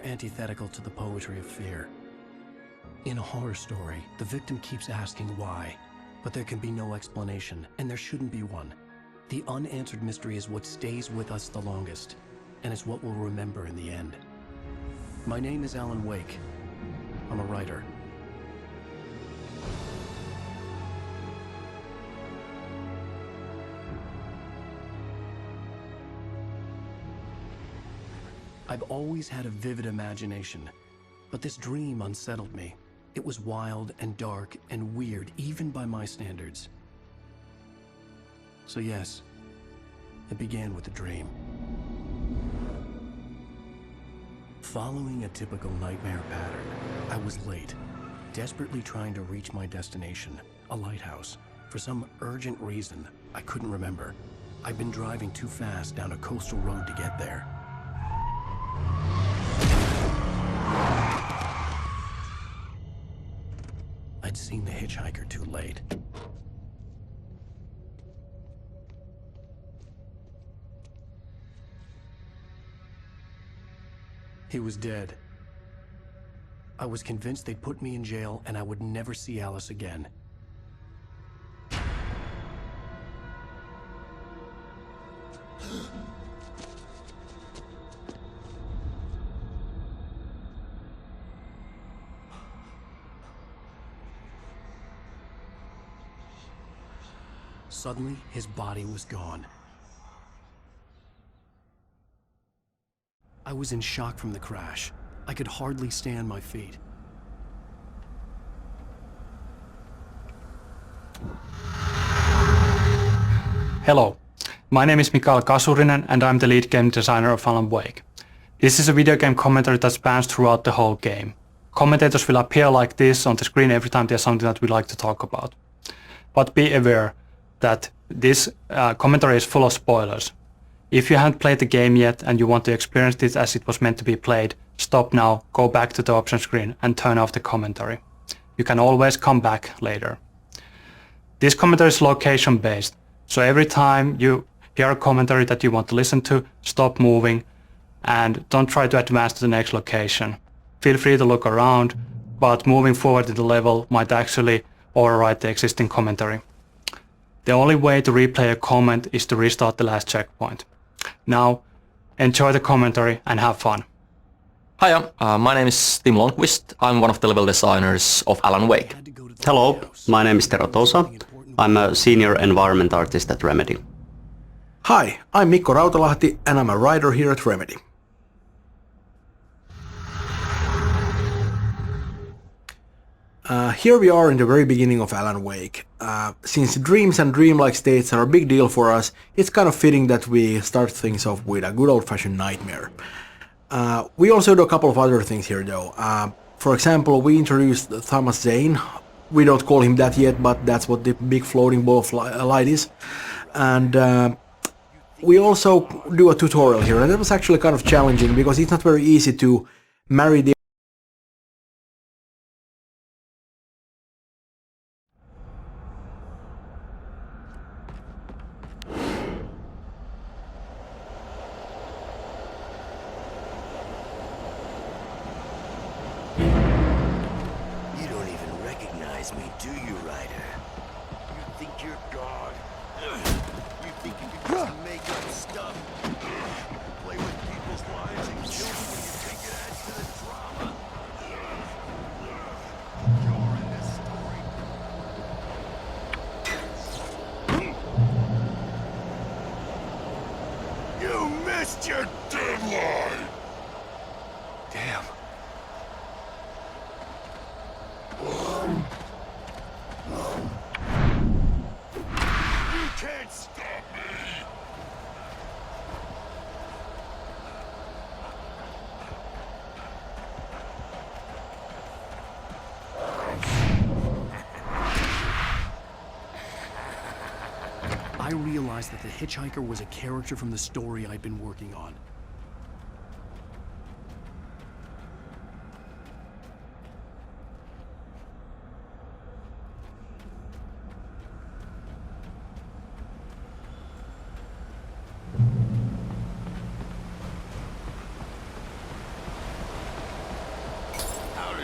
antithetical to the poetry of fear. In a horror story, the victim keeps asking why, but there can be no explanation, and there shouldn't be one. The unanswered mystery is what stays with us the longest, and it's what we'll remember in the end. My name is Alan Wake. I'm a writer. I've always had a vivid imagination, but this dream unsettled me. It was wild and dark and weird, even by my standards. So yes, it began with a dream. Following a typical nightmare pattern, I was late, desperately trying to reach my destination, a lighthouse. For some urgent reason, I couldn't remember. I'd been driving too fast down a coastal road to get there. I'd seen the hitchhiker too late. He was dead. I was convinced they'd put me in jail and I would never see Alice again. Suddenly, his body was gone. I was in shock from the crash. I could hardly stand my feet. Hello, my name is Mikael Kasurinen and I'm the lead game designer of Alan Wake. This is a video game commentary that spans throughout the whole game. Commentators will appear like this on the screen every time there's something that we like to talk about. But be aware that this commentary is full of spoilers. If you haven't played the game yet and you want to experience it as it was meant to be played, stop now, go back to the option screen and turn off the commentary. You can always come back later. This commentary is location based, so every time you hear a commentary that you want to listen to, stop moving and don't try to advance to the next location. Feel free to look around, but moving forward in the level might actually override the existing commentary. The only way to replay a comment is to restart the last checkpoint. Now, enjoy the commentary and have fun. Hiya, my name is Tim Lundqvist. I'm one of the level designers of Alan Wake. Hello, my name is Tero Tosa. I'm a senior environment artist at Remedy. Hi, I'm Mikko Rautalahti and I'm a writer here at Remedy. Here we are in the very beginning of Alan Wake. Since dreams and dreamlike states are a big deal for us, it's kind of fitting that we start things off with a good old-fashioned nightmare. We also do a couple of other things here though. For example, we introduced Thomas Zane. We don't call him that yet, but that's what the big floating ball of light is. And we also do a tutorial here, and that was actually kind of challenging because it's not very easy to marry the me, do you, Ryder? You think you're God? You think you can just make up stuff? Play with people's lives and kill them when you think it adds to the drama? You're in this story. You missed your deadline! Damn. You can't stop me! I realized that the hitchhiker was a character from the story I'd been working on.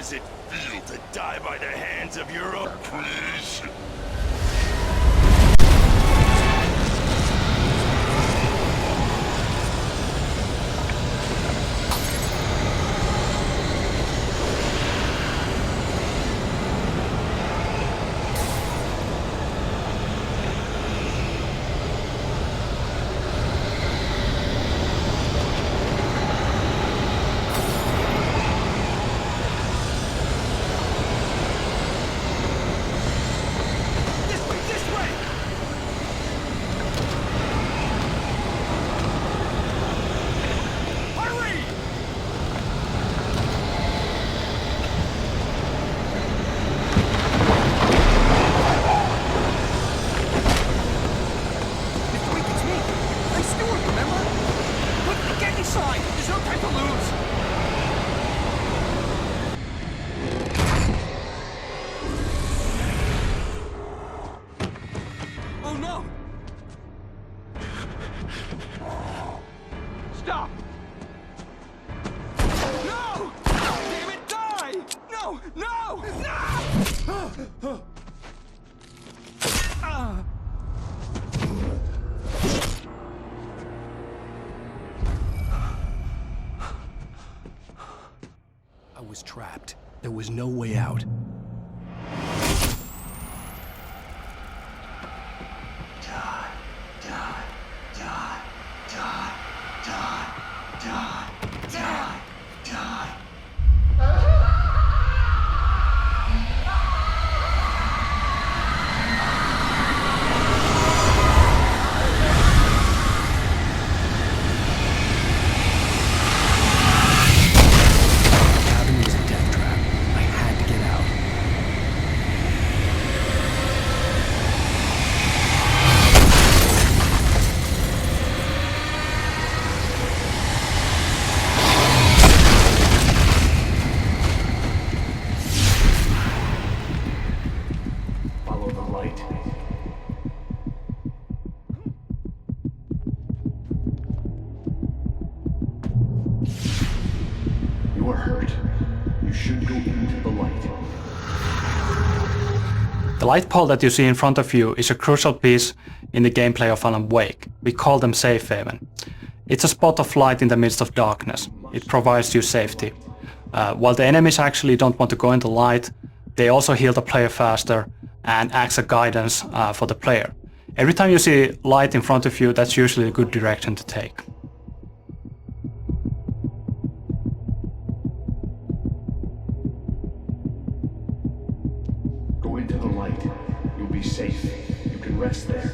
does it feel to die by the hands of your own? Please. Stop! No! Damn it, die! No! No! No! I was trapped. There was no way out. The cabin was a death trap. I had to get out. Follow the light. You are hurt. You should go into the light. The light pole that you see in front of you is a crucial piece in the gameplay of Alan Wake. We call them safe haven. It's a spot of light in the midst of darkness. It provides you safety. While the enemies actually don't want to go in the light, they also heal the player faster and acts as guidance for the player. Every time you see light in front of you, that's usually a good direction to take. Go into the light. You'll be safe. You can rest there.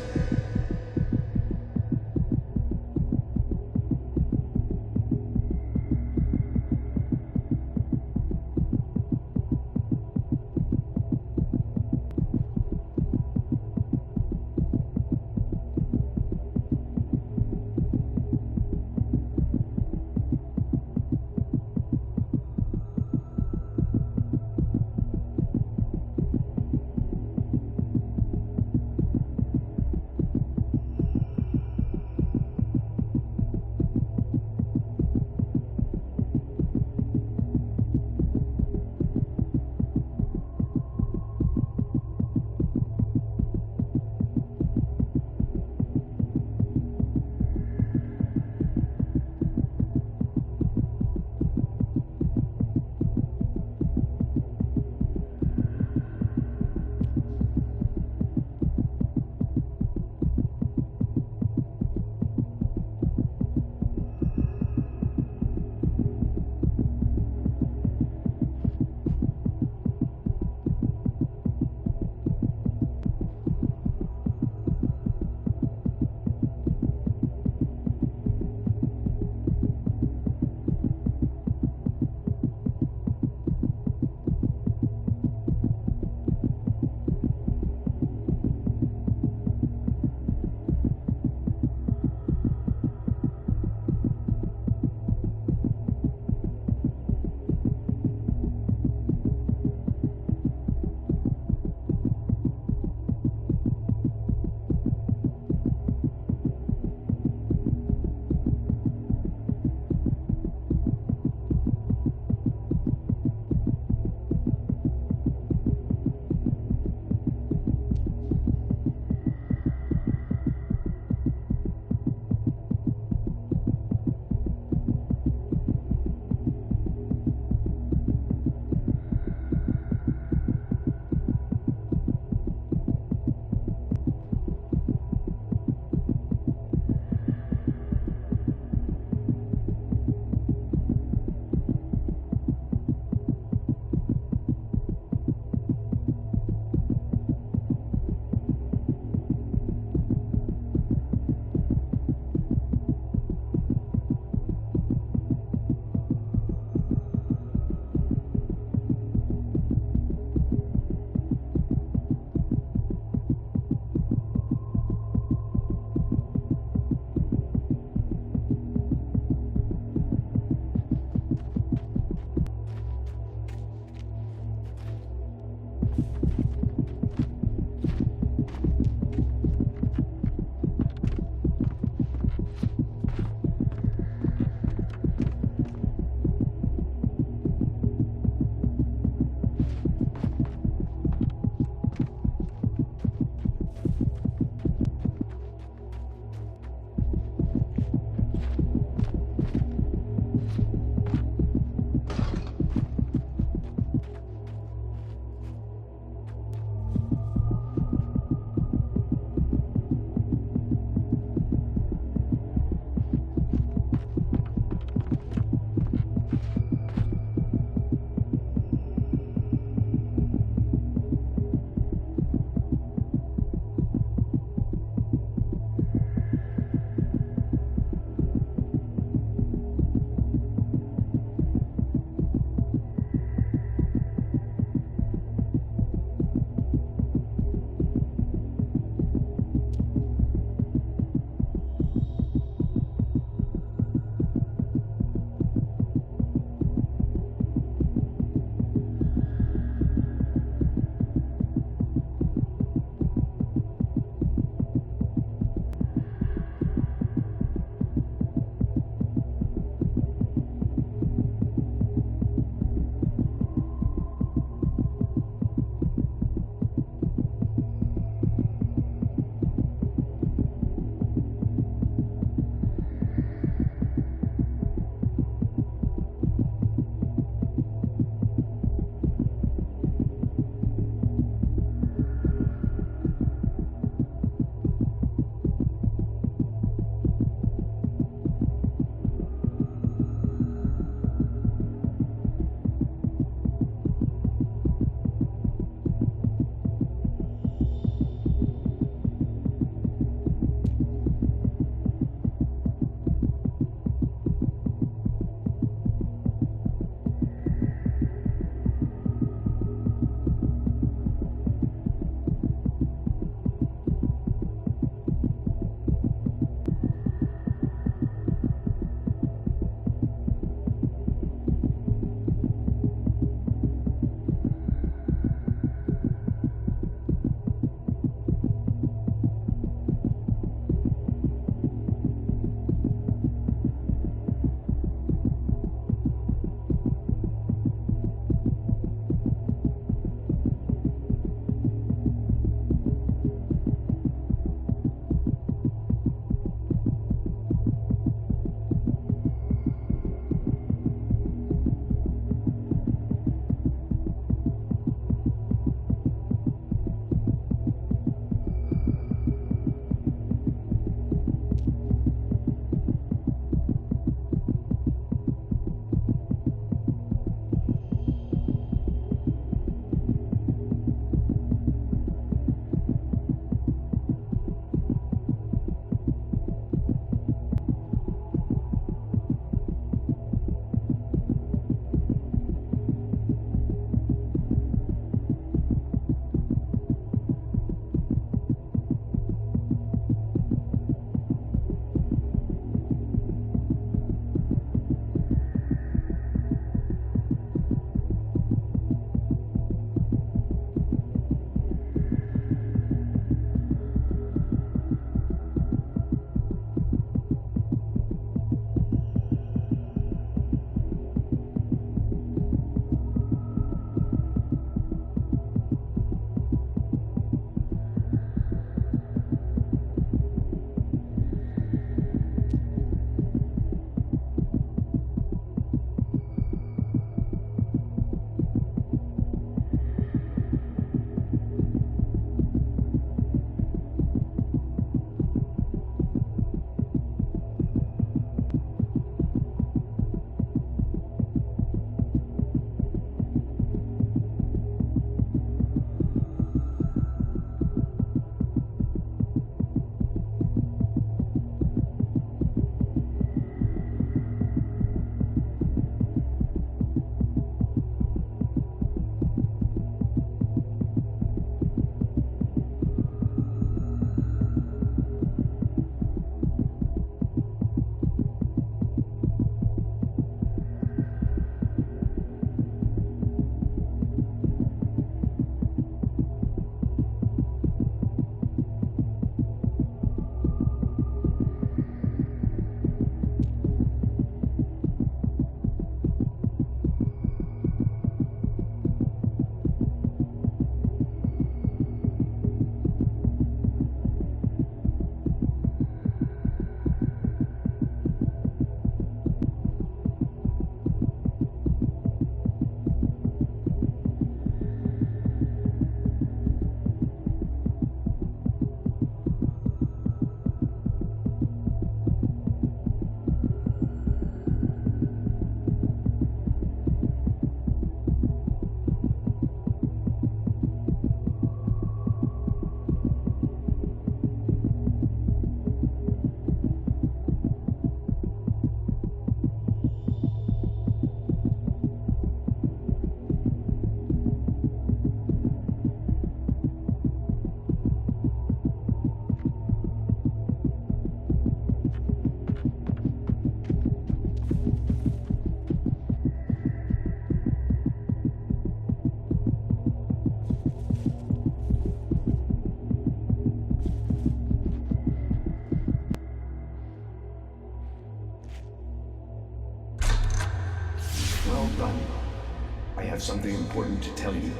I have something important to tell you.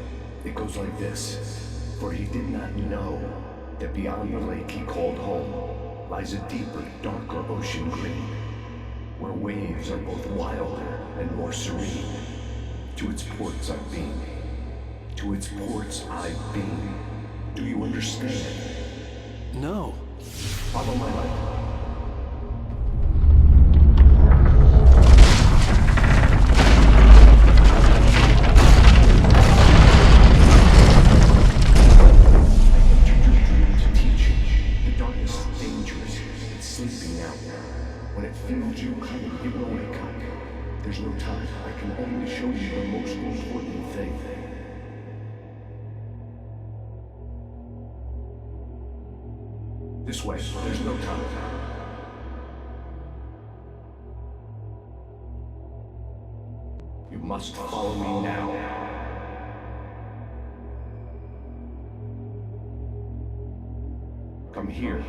It goes like this. For he did not know that beyond the lake he called home lies a deeper, darker ocean green, where waves are both wilder and more serene. To its ports I've been. To its ports I've been. Do you understand? No. Follow my light. When it feels you coming, it will wake up. There's no time. I can only show you the most important thing. This way. There's no time. You must follow me now. Come here.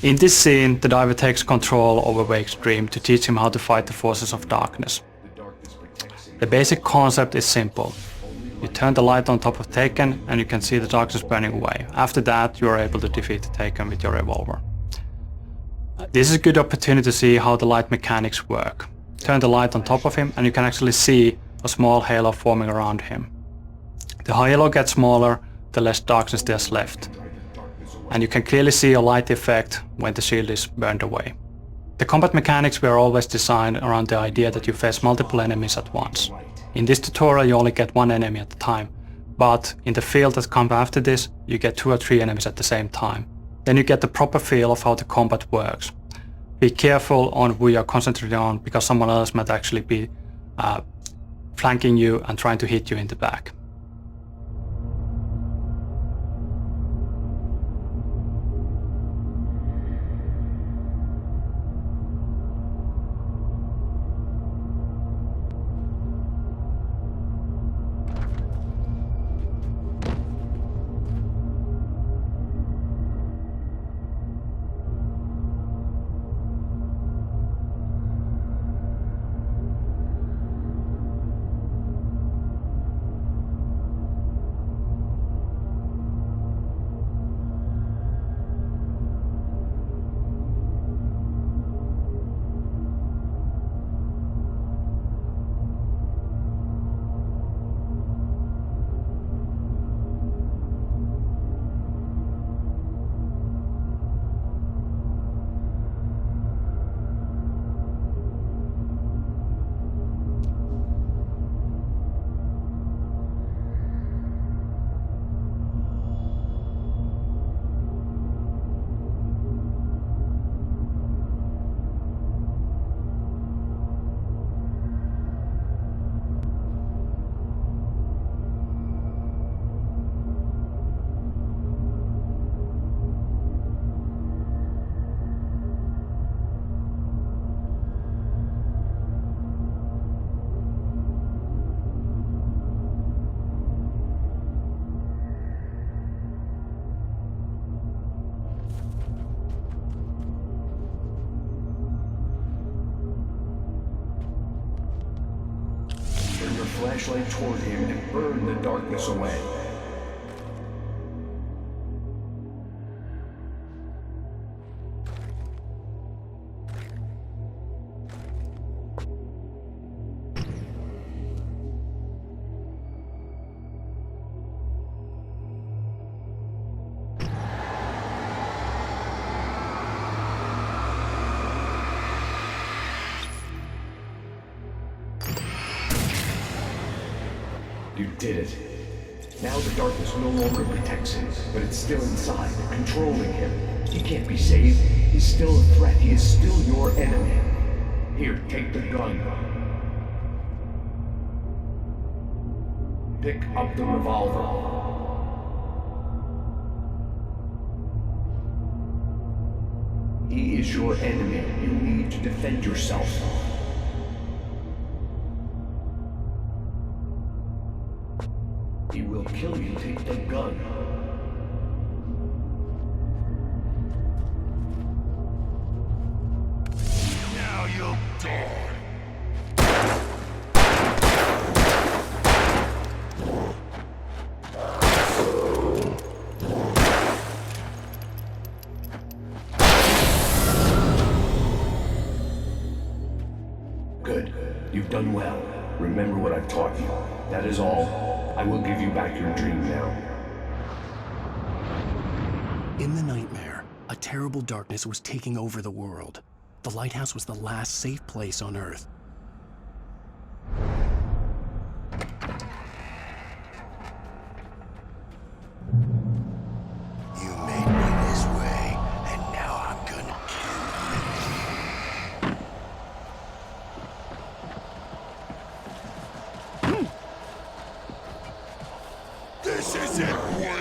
In this scene, the diver takes control over Wake's dream to teach him how to fight the forces of darkness. The basic concept is simple. You turn the light on top of Taken and you can see the darkness burning away. After that, you are able to defeat the Taken with your revolver. This is a good opportunity to see how the light mechanics work. Turn the light on top of him and you can actually see a small halo forming around him. The halo gets smaller, the less darkness there's left. And you can clearly see a light effect when the shield is burned away. The combat mechanics were always designed around the idea that you face multiple enemies at once. In this tutorial you only get one enemy at a time, but in the field that comes after this, you get 2 or 3 enemies at the same time. Then you get the proper feel of how the combat works. Be careful on who you are concentrating on, because someone else might actually be flanking you and trying to hit you in the back. Flashlight toward him and burn the darkness away. You did it. Now the darkness no longer protects him, but it's still inside, controlling him. He can't be saved. He's still a threat. He is still your enemy. Here, take the gun. Pick up the revolver. He is your enemy. You need to defend yourself. He will kill you. Take the gun. Now you'll die. Good. You've done well. Remember what I've taught you. That is all. I will give you back your dream now. In the nightmare, a terrible darkness was taking over the world. The lighthouse was the last safe place on Earth. You made me this way, and now I'm gonna kill you. This isn't Wake!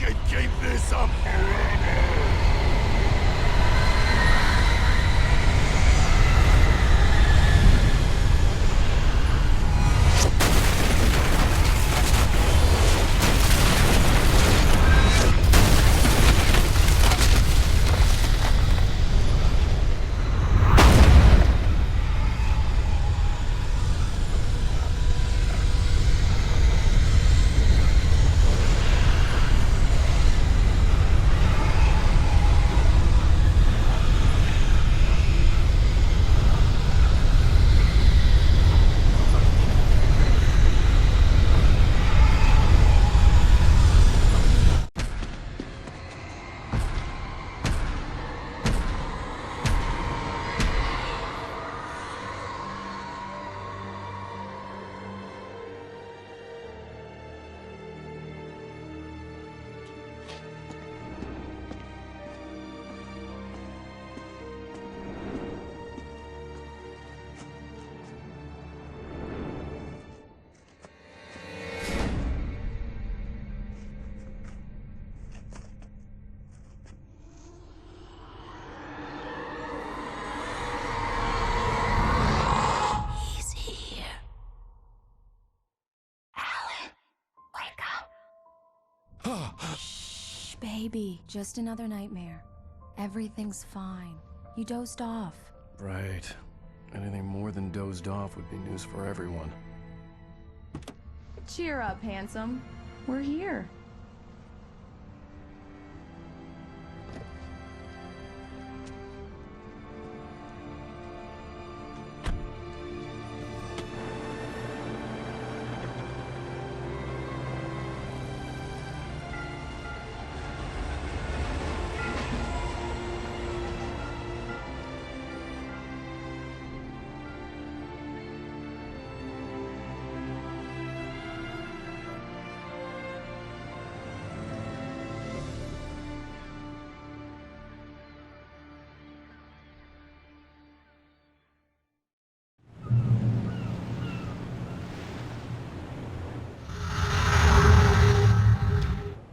can keep this up forever! Shh, baby. Just another nightmare. Everything's fine. You dozed off. Right. Anything more than dozed off would be news for everyone. Cheer up, handsome. We're here.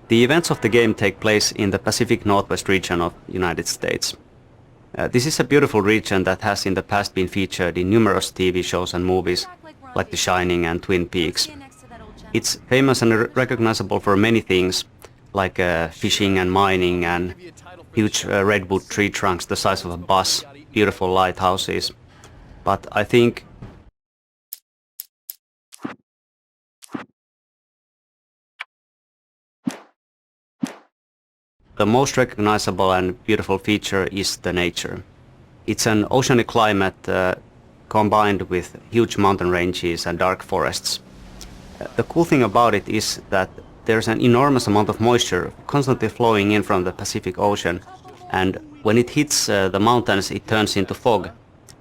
The events of the game take place in the Pacific Northwest region of the United States. This is a beautiful region that has in the past been featured in numerous TV shows and movies like The Shining and Twin Peaks. It's famous and recognizable for many things like fishing and mining and huge redwood tree trunks the size of a bus, beautiful lighthouses. But I think the most recognizable and beautiful feature is the nature. It's an oceanic climate combined with huge mountain ranges and dark forests. The cool thing about it is that there's an enormous amount of moisture constantly flowing in from the Pacific Ocean, and when it hits the mountains it turns into fog.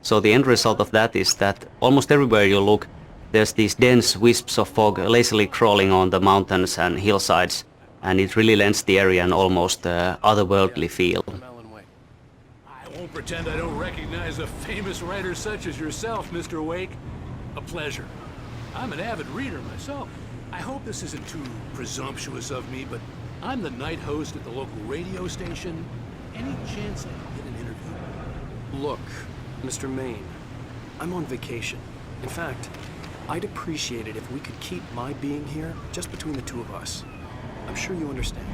So the end result of that is that almost everywhere you look there's these dense wisps of fog lazily crawling on the mountains and hillsides, and it really lends the area an almost otherworldly feel. I won't pretend I don't recognize a famous writer such as yourself, Mr. Wake. A pleasure. I'm an avid reader myself. I hope this isn't too presumptuous of me, but I'm the night host at the local radio station. Any chance I can get an interview? Look, Mr. Maine, I'm on vacation. In fact, I'd appreciate it if we could keep my being here just between the two of us. I'm sure you understand.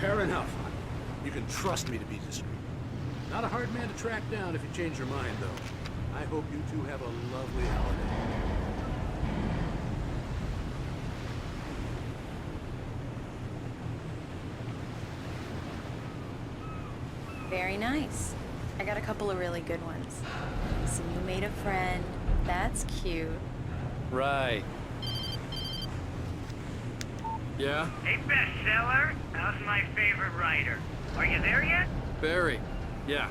Fair enough. You can trust me to be discreet. Not a hard man to track down if you change your mind, though. I hope you two have a lovely holiday. Very nice. I got a couple of really good ones. So you made a friend. That's cute. Right. Yeah? Hey, bestseller. How's my favorite writer? Are you there yet? Barry. Yeah.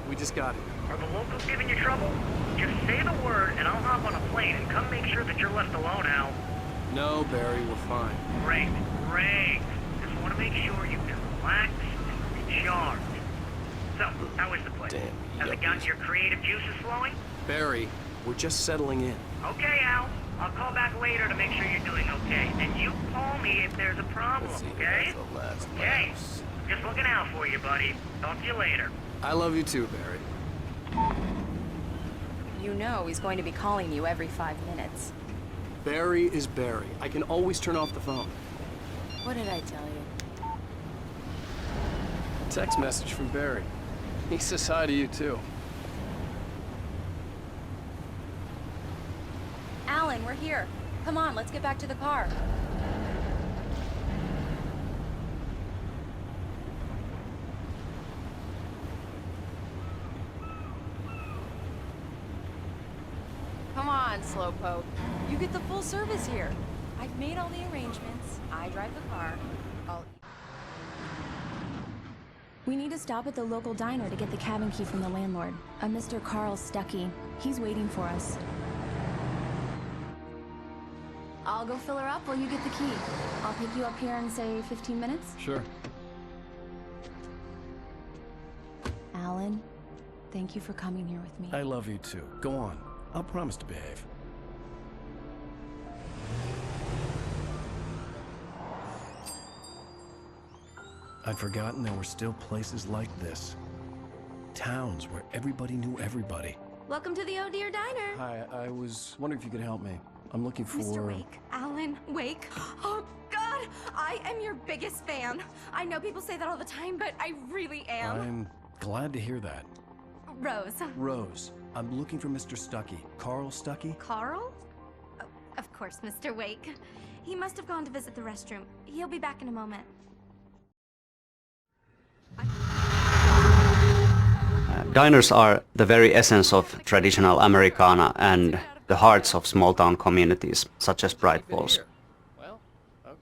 We just got here. Are the locals giving you trouble? Just say the word and I'll hop on a plane and come make sure that you're left alone, Al. No, Barry, we're fine. Great, great. Just want to make sure you can relax and recharge. So, how is the place? Has it gotten your creative juices flowing? Barry, We're just settling in. Okay, Al. I'll call back later to make sure you're doing okay. And you call me if there's a problem, okay? Okay. Just looking out for you, buddy. Talk to you later. I love you too, Barry. You know he's going to be calling you every 5 minutes. Barry is Barry. I can always turn off the phone. What did I tell you? Text message from Barry. He says hi to you too. Alan, we're here. Come on, let's get back to the car. Come on, Slowpoke. You get the full service here. I've made all the arrangements. I drive the car. We need to stop at the local diner to get the cabin key from the landlord, a Mr. Carl Stuckey. He's waiting for us. I'll go fill her up while you get the key. I'll pick you up here in, say, 15 minutes? Sure. Alan, thank you for coming here with me. I love you too. Go on. I'll promise to behave. I'd forgotten there were still places like this. Towns where everybody knew everybody. Welcome to the Oh Dear Diner. Hi, I was wondering if you could help me. I'm looking for... Mr. Wake. Alan Wake. Oh, God! I am your biggest fan. I know people say that all the time, but I really am. I'm glad to hear that. Rose. Rose, I'm looking for Mr. Stuckey. Carl Stuckey? Carl? Oh, of course, Mr. Wake. He must have gone to visit the restroom. He'll be back in a moment. Diners are the very essence of traditional Americana and the hearts of small-town communities, such as Bright Falls.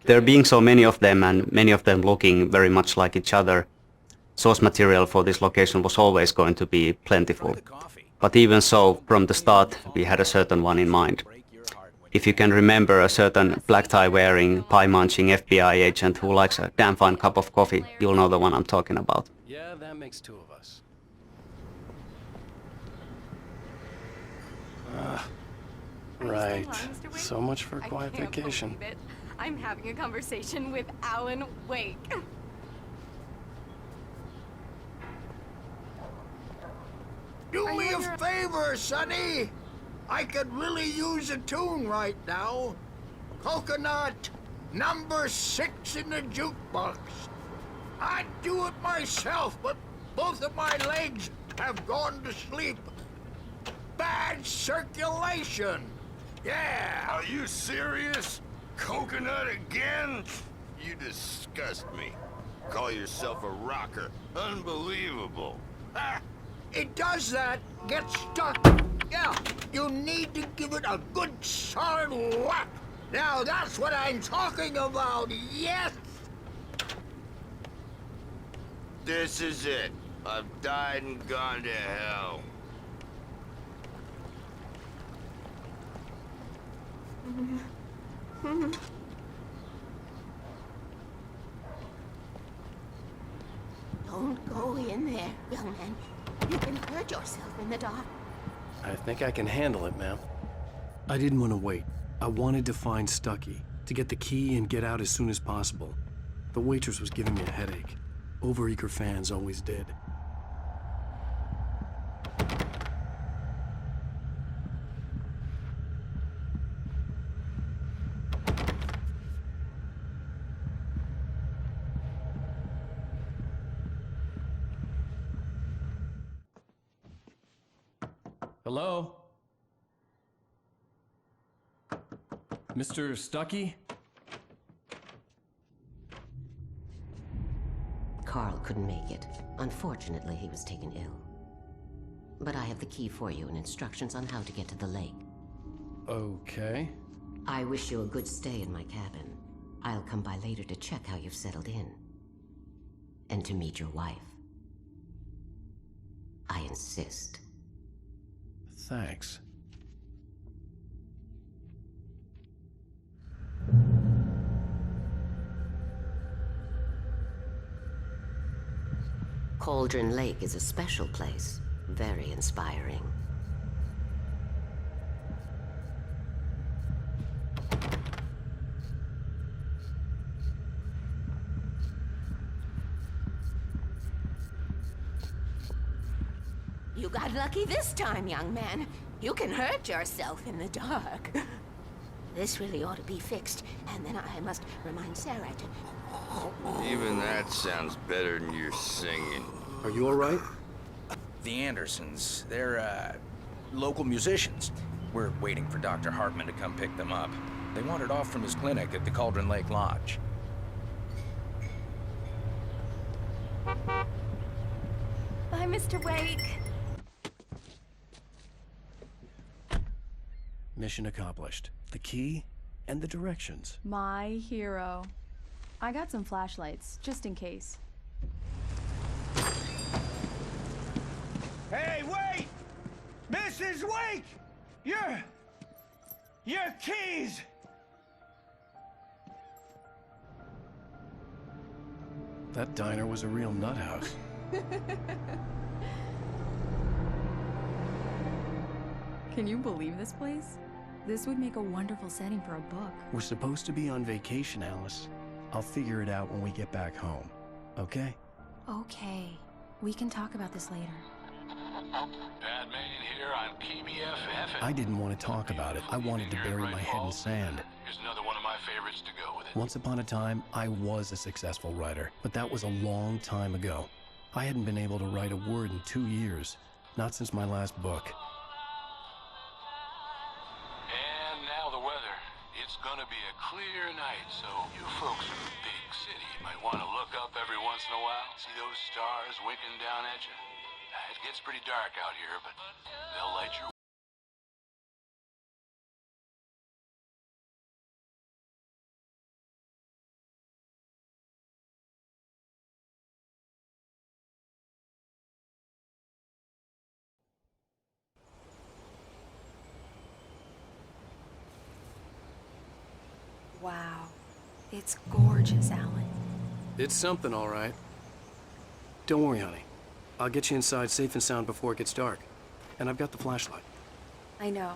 There being so many of them, and many of them looking very much like each other, source material for this location was always going to be plentiful. But even so, from the start, we had a certain one in mind. If you can remember a certain black tie-wearing, pie-munching FBI agent who likes a damn fine cup of coffee, you'll know the one I'm talking about. Yeah, that makes two of us. Right. So much for a quiet vacation. I'm having a conversation with Alan Wake. Do me a favor, Sonny. I could really use a tune right now. Coconut, number 6 in the jukebox. I'd do it myself, but both of my legs have gone to sleep. Bad circulation. Yeah. Are you serious? Coconut again? You disgust me. Call yourself a rocker. Unbelievable. Ah, it does that. Get stuck. Yeah, you need to give it a good solid whack. Now that's what I'm talking about, yes! This is it. I've died and gone to hell. Don't go in there, young man. You can hurt yourself in the dark. I think I can handle it, ma'am. I didn't want to wait. I wanted to find Stuckey, to get the key and get out as soon as possible. The waitress was giving me a headache. Overeager fans always did. Hello? Mr. Stuckey? Carl couldn't make it. Unfortunately, he was taken ill. But I have the key for you and instructions on how to get to the lake. Okay. I wish you a good stay in my cabin. I'll come by later to check how you've settled in. And to meet your wife. I insist. Thanks. Cauldron Lake is a special place. Very inspiring. got lucky this time, young man. You can hurt yourself in the dark. This really ought to be fixed, and then I must remind Sarah to... Even that sounds better than your singing. Are you all right? The Andersons, they're, local musicians. We're waiting for Dr. Hartman to come pick them up. They wandered off from his clinic at the Cauldron Lake Lodge. Bye, Mr. Wake. Mission accomplished. The key and the directions. My hero. I got some flashlights, just in case. Hey, wait! Mrs. Wake! Your keys! That diner was a real nut house. Can you believe this place? This would make a wonderful setting for a book. We're supposed to be on vacation, Alice. I'll figure it out when we get back home. Okay? Okay. We can talk about this later. Batman here on KBFF. I didn't want to talk about it. I wanted to bury my head in sand. Here's another one of my favorites to go with it. Once upon a time, I was a successful writer, but that was a long time ago. I hadn't been able to write a word in 2 years. Not since my last book. And now the weather. It's gonna be a clear night, so you folks in the big city might want to look up every once in a while. See those stars winking down at you? It gets pretty dark out here, but they'll light your... Wow. It's gorgeous, Alan. It's something, all right. Don't worry, honey. I'll get you inside safe and sound before it gets dark. And I've got the flashlight. I know.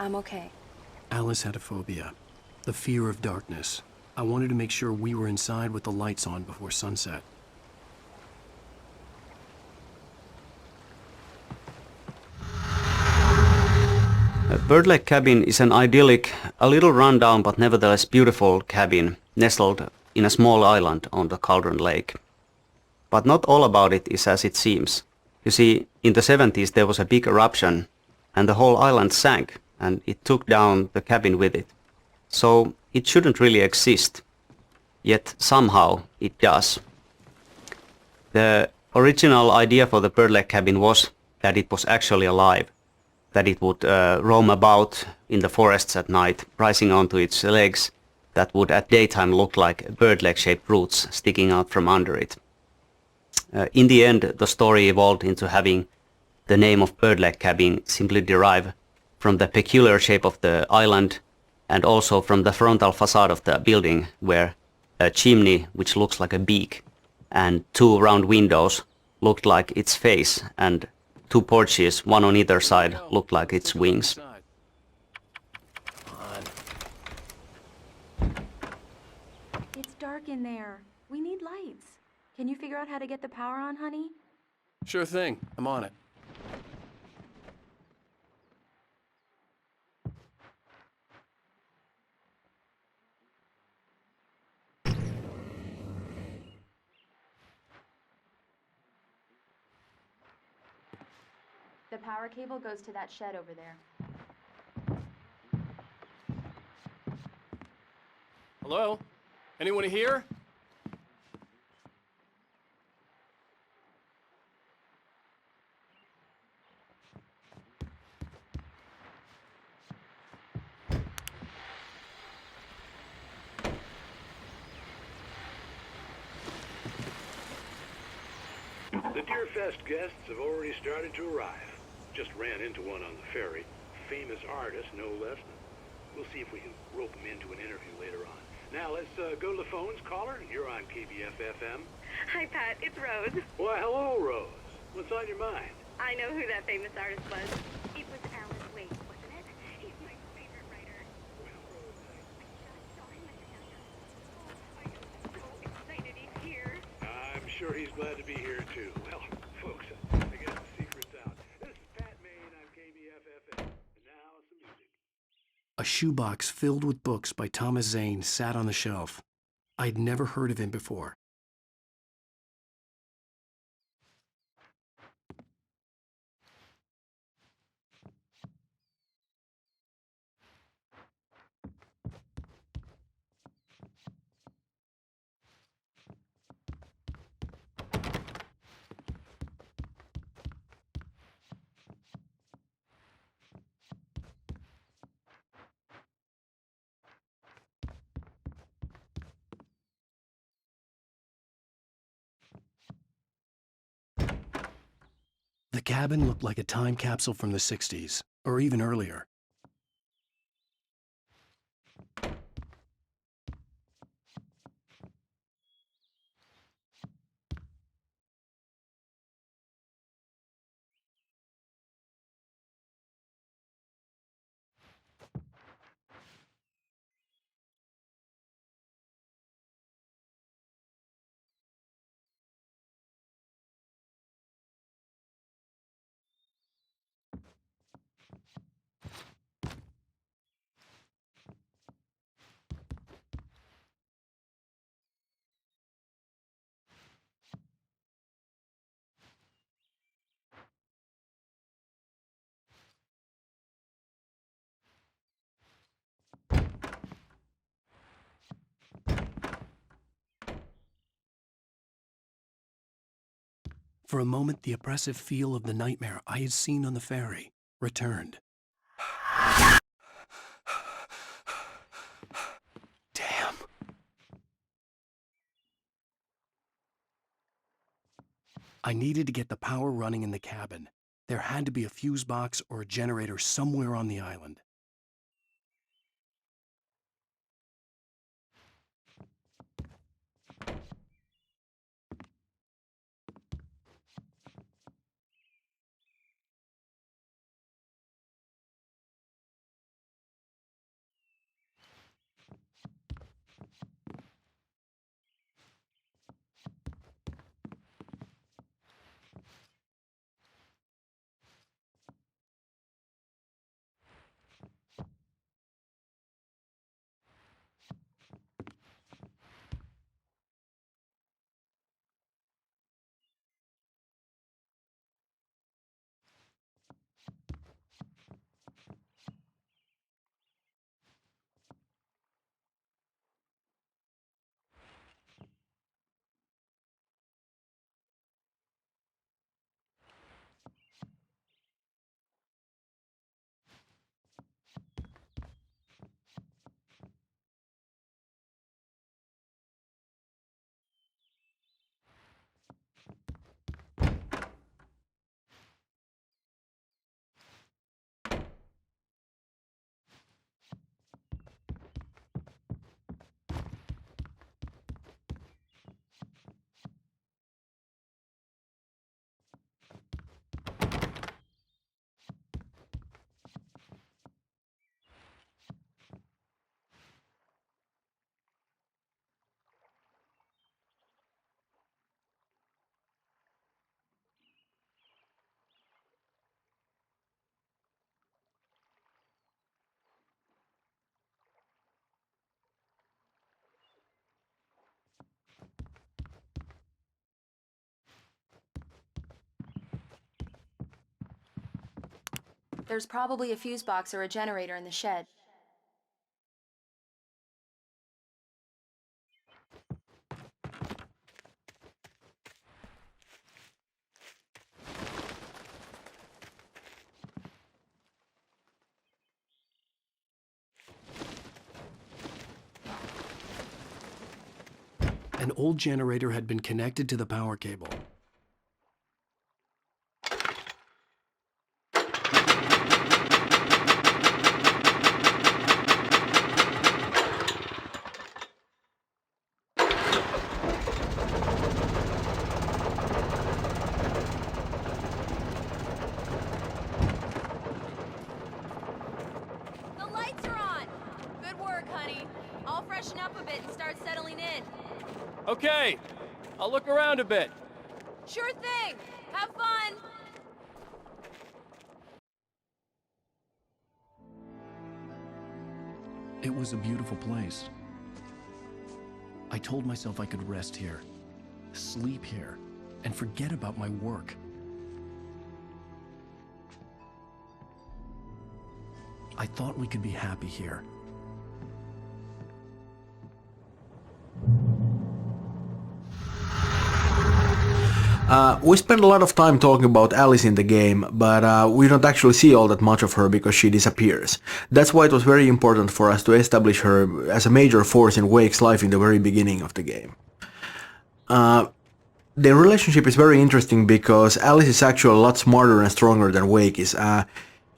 I'm okay. Alice had a phobia. The fear of darkness. I wanted to make sure we were inside with the lights on before sunset. Bird Lake Cabin is an idyllic, a little rundown but nevertheless beautiful cabin nestled in a small island on the Cauldron Lake. But not all about it is as it seems. You see, in the 70s there was a big eruption and the whole island sank and it took down the cabin with it. So it shouldn't really exist. Yet somehow it does. The original idea for the Bird Lake Cabin was that it was actually alive. That it would roam about in the forests at night, rising onto its legs that would at daytime look like bird leg-shaped roots sticking out from under it. In the end, the story evolved into having the name of Bird Lake Cabin simply derive from the peculiar shape of the island and also from the frontal facade of the building, where a chimney, which looks like a beak, and 2 round windows looked like its face, and 2 porches, one on either side, looked like its wings. It's dark in there. We need lights. Can you figure out how to get the power on, honey? Sure thing. I'm on it. The power cable goes to that shed over there. Hello? Anyone here? The Deerfest guests have already started to arrive. Just ran into one on the ferry. Famous artist, no less. We'll see if we can rope him into an interview later on. Now, let's go to the phones. Caller, you're on KBF-FM. Hi, Pat. It's Rose. Why, hello, Rose. What's on your mind? I know who that famous artist was. It was Alan Wake, wasn't it? He's my favorite writer. Well, Rose, I just saw him at the center. I am so excited he's here. I'm sure he's glad to be here, too. Well, folks, I guess the secret's out. This A shoebox filled with books by Thomas Zane sat on the shelf. I'd never heard of him before. The cabin looked like a time capsule from the 60s, or even earlier. For a moment, the oppressive feel of the nightmare I had seen on the ferry returned. Damn. I needed to get the power running in the cabin. There had to be a fuse box or a generator somewhere on the island. There's probably a fuse box or a generator in the shed. An old generator had been connected to the power cable. The lights are on! Good work, honey. I'll freshen up a bit and start settling in. Okay, I'll look around a bit. Sure thing! Have fun! It was a beautiful place. I told myself I could rest here, sleep here, and forget about my work. I thought we could be happy here. We spend a lot of time talking about Alice in the game, but we don't actually see all that much of her because she disappears. That's why it was very important for us to establish her as a major force in Wake's life in the very beginning of the game. Their relationship is very interesting because Alice is actually a lot smarter and stronger than Wake is.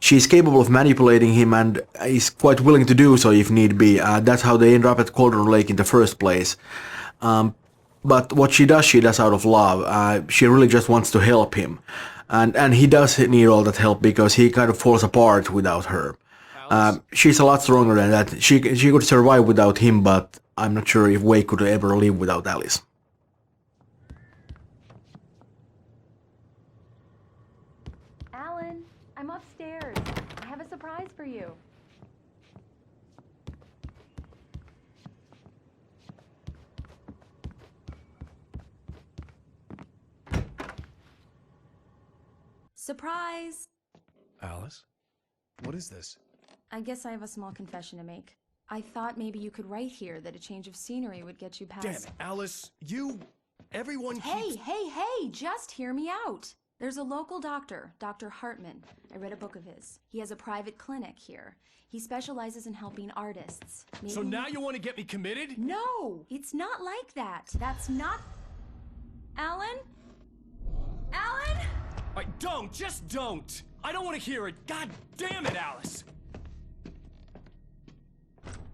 She's capable of manipulating him and is quite willing to do so if need be. That's how they end up at Cauldron Lake in the first place. But what she does out of love. She really just wants to help him. And he does need all that help because he kind of falls apart without her. She's a lot stronger than that. She could survive without him, but I'm not sure if Wake could ever live without Alice. Alan, I'm upstairs. I have a surprise for you. Surprise! Alice? What is this? I guess I have a small confession to make. I thought maybe you could write here that a change of scenery would get you past... Damn it, Alice, everyone Hey, just hear me out. There's a local doctor, Dr. Hartman. I read a book of his. He has a private clinic here. He specializes in helping artists. Maybe... So now you want to get me committed? No, it's not like that. That's not... Alan? Alan? Just don't! I don't want to hear it! God damn it, Alice!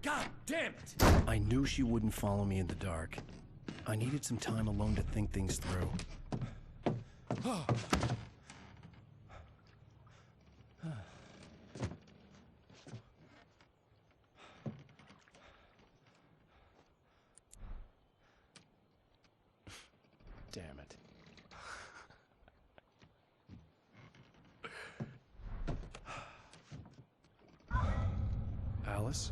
God damn it! I knew she wouldn't follow me in the dark. I needed some time alone to think things through. Damn it. Alice?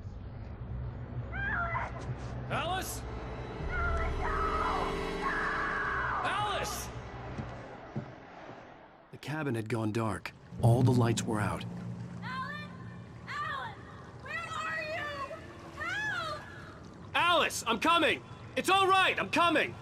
Alice? Alice! The cabin had gone dark. All the lights were out. Alice, I'm coming! It's all right, I'm coming!